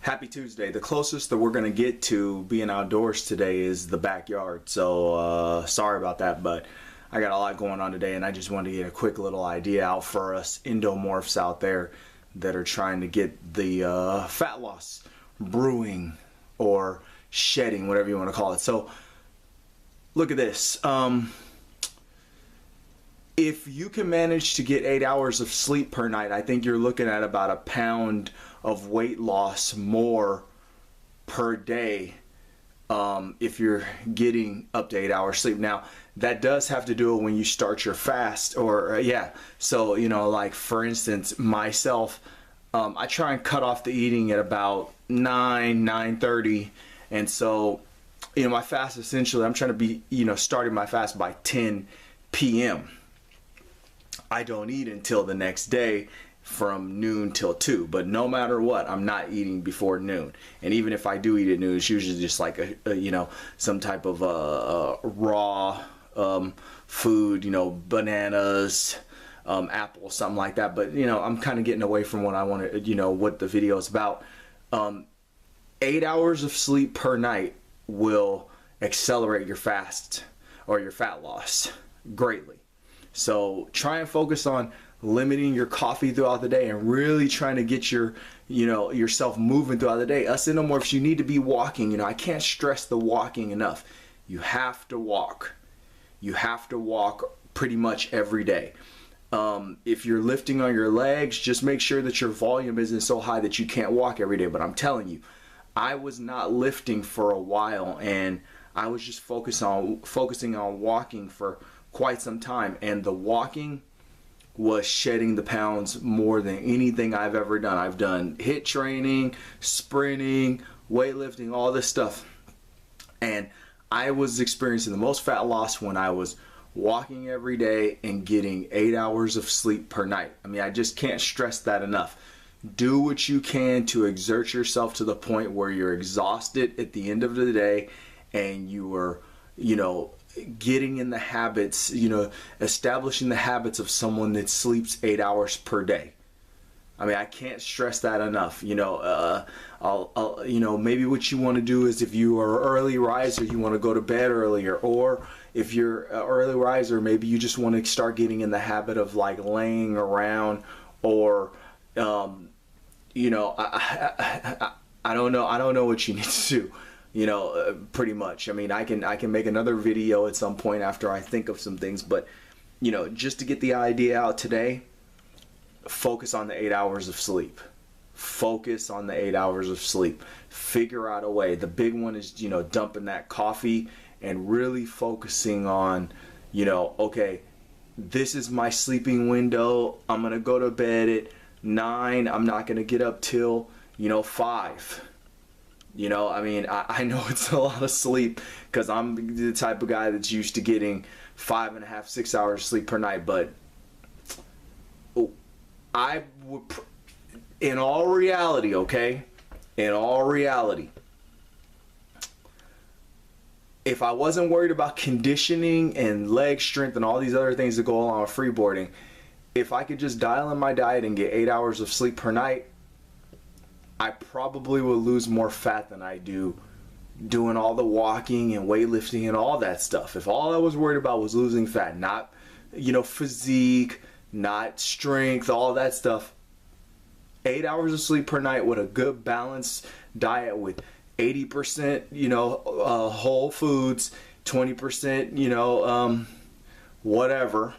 Happy Tuesday. The closest that we're going to get to being outdoors today is the backyard. So sorry about that, but I got a lot going on today and I just wanted to get a quick little idea out for us endomorphs out there that are trying to get the fat loss brewing or shedding, whatever you want to call it. So look at this. If you can manage to get 8 hours of sleep per night, I think you're looking at about a pound of weight loss more per day if you're getting up to 8 hours sleep. Now, that does have to do it when you start your fast, or yeah. So, you know, like for instance, myself, I try and cut off the eating at about 9:30, and so, you know, my fast essentially, I'm trying to be, you know, starting my fast by 10 p.m. I don't eat until the next day from noon till 2, but no matter what, I'm not eating before noon. And even if I do eat at noon, it's usually just like a you know, some type of raw food, you know, bananas, apples, something like that. But you know, I'm kind of getting away from what I want to, you know, what the video is about. 8 hours of sleep per night will accelerate your fast or your fat loss greatly. So try and focus on limiting your coffee throughout the day and really trying to get your, you know, yourself moving throughout the day. Us endomorphs, you need to be walking. You know, I can't stress the walking enough. You have to walk. You have to walk pretty much every day. If you're lifting on your legs, just make sure that your volume isn't so high that you can't walk every day. But I'm telling you, I was not lifting for a while and I was just focusing on walking for quite some time, and the walking was shedding the pounds more than anything I've ever done. I've done HIIT training, sprinting, weightlifting, all this stuff, and I was experiencing the most fat loss when I was walking every day and getting 8 hours of sleep per night. I mean, I just can't stress that enough. Do what you can to exert yourself to the point where you're exhausted at the end of the day and you are, you know, getting in the habits, you know, establishing the habits of someone that sleeps 8 hours per day. I mean, I can't stress that enough. You know, you know, maybe what you want to do is if you are an early riser, you want to go to bed earlier, or if you're an early riser, maybe you just want to start getting in the habit of like laying around, or you know, I don't know what you need to do. You know, pretty much. I mean, I can make another video at some point after I think of some things, but you know, just to get the idea out today, focus on the 8 hours of sleep. Focus on the 8 hours of sleep. Figure out a way. The big one is, you know, dumping that coffee and really focusing on, you know, okay, this is my sleeping window. I'm gonna go to bed at 9. I'm not gonna get up till, you know, 5. You know, I mean, I know it's a lot of sleep because I'm the type of guy that's used to getting 5.5, 6 hours sleep per night. But I would, in all reality, okay, in all reality, if I wasn't worried about conditioning and leg strength and all these other things that go along with freeboarding, if I could just dial in my diet and get 8 hours of sleep per night, I probably will lose more fat than I do doing all the walking and weightlifting and all that stuff. If all I was worried about was losing fat, not, you know, physique, not strength, all that stuff, 8 hours of sleep per night with a good balanced diet with 80%, you know, whole foods, 20%, you know, whatever,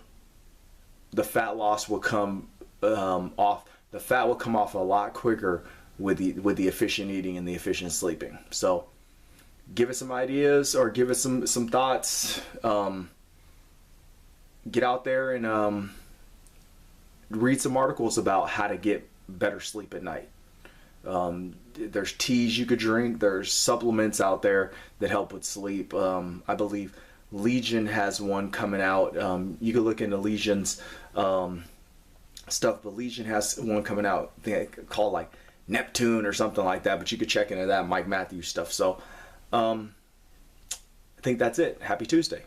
the fat loss will come off. The fat will come off a lot quicker with the efficient eating and the efficient sleeping. So give us some ideas or give us some thoughts. Get out there and read some articles about how to get better sleep at night. There's teas you could drink. There's supplements out there that help with sleep. I believe Legion has one coming out. You could look into Legion's stuff, but Legion has one coming out, I think called like Neptune or something like that, but you could check into that Mike Matthews stuff. So I think that's it. Happy Tuesday.